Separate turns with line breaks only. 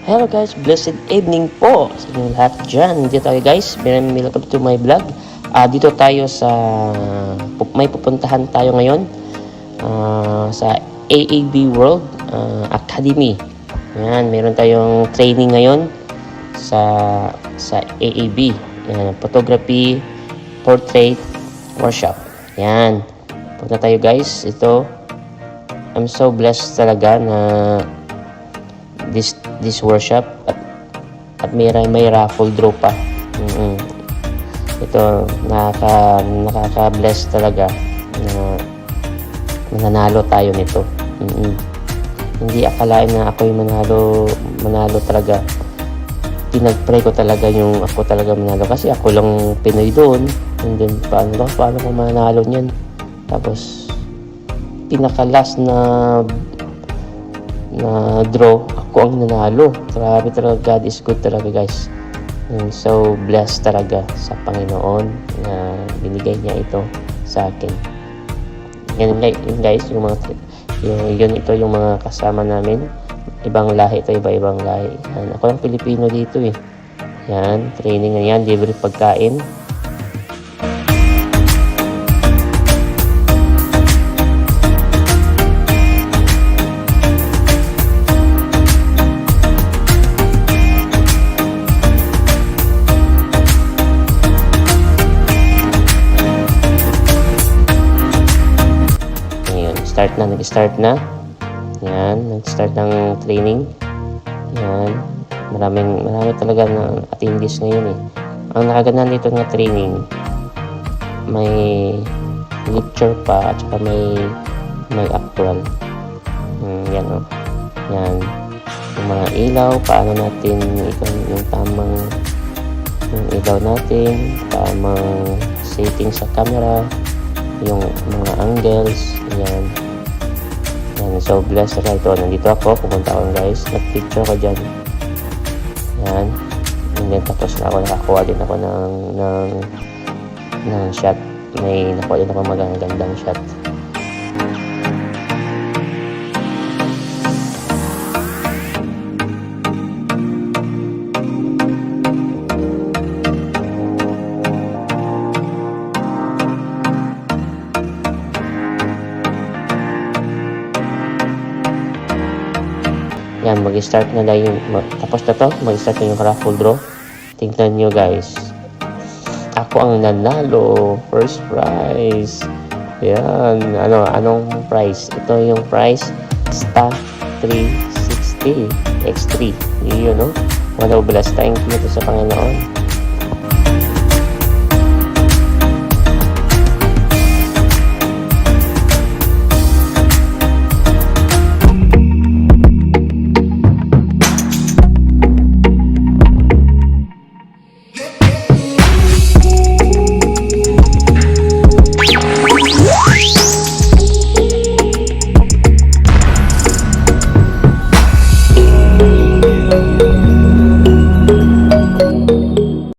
Hello guys, blessed evening po sa inyong lahat dyan. Dito tayo guys, welcome to my vlog. Dito tayo sa, may pupuntahan tayo ngayon sa AAB World Academy. Yan, meron tayong training ngayon sa AAB. Yan, photography, portrait, workshop. Yan, punta tayo guys. Ito, I'm so blessed talaga na this workshop at may raffle draw pa. Ito nakaka-bless talaga na mananalo tayo nito. Hindi akalain na ako yung manalo talaga. Pinag-pray ko talaga yung ako talaga manalo kasi ako lang Pinoy doon. And then paano ko manalo niyan? Tapos pinaka-last na draw, ako ang nanalo. Grabe talaga, God is good talaga guys. And so blessed talaga sa Panginoon na binigay niya ito sa akin. Yan guys, yung mga kasama namin. Ibang lahi ito, ibang lahi. Yan, ako lang Pilipino dito eh. Yan, training na yan, libre pagkain. Nag-start na. Yan, nag-start ng training. Yan, marami talaga na attendees ngayon eh. Ang nakaganda dito na training, may lecture pa at saka may actual. Yan o. Yan, yung mga ilaw, paano natin yung tamang ilaw natin, tamang setting sa camera, yung mga angles. Yan. So blessed na ito. Nandito ako, pumunta ako guys, nag-picture ko dyan. Yan. And then tapos na ako, nakakuha din ako ng shot. May nakuha din ako magandang shot. Yan, mag-start na lang yung, tapos na to, mag-start na yung raffle draw. Tingnan nyo guys. Ako ang nanalo. First prize. Yan, anong prize? Ito yung prize, Insta360 X3. Yun, no? Wala bless. Thank you to sa Panginoon.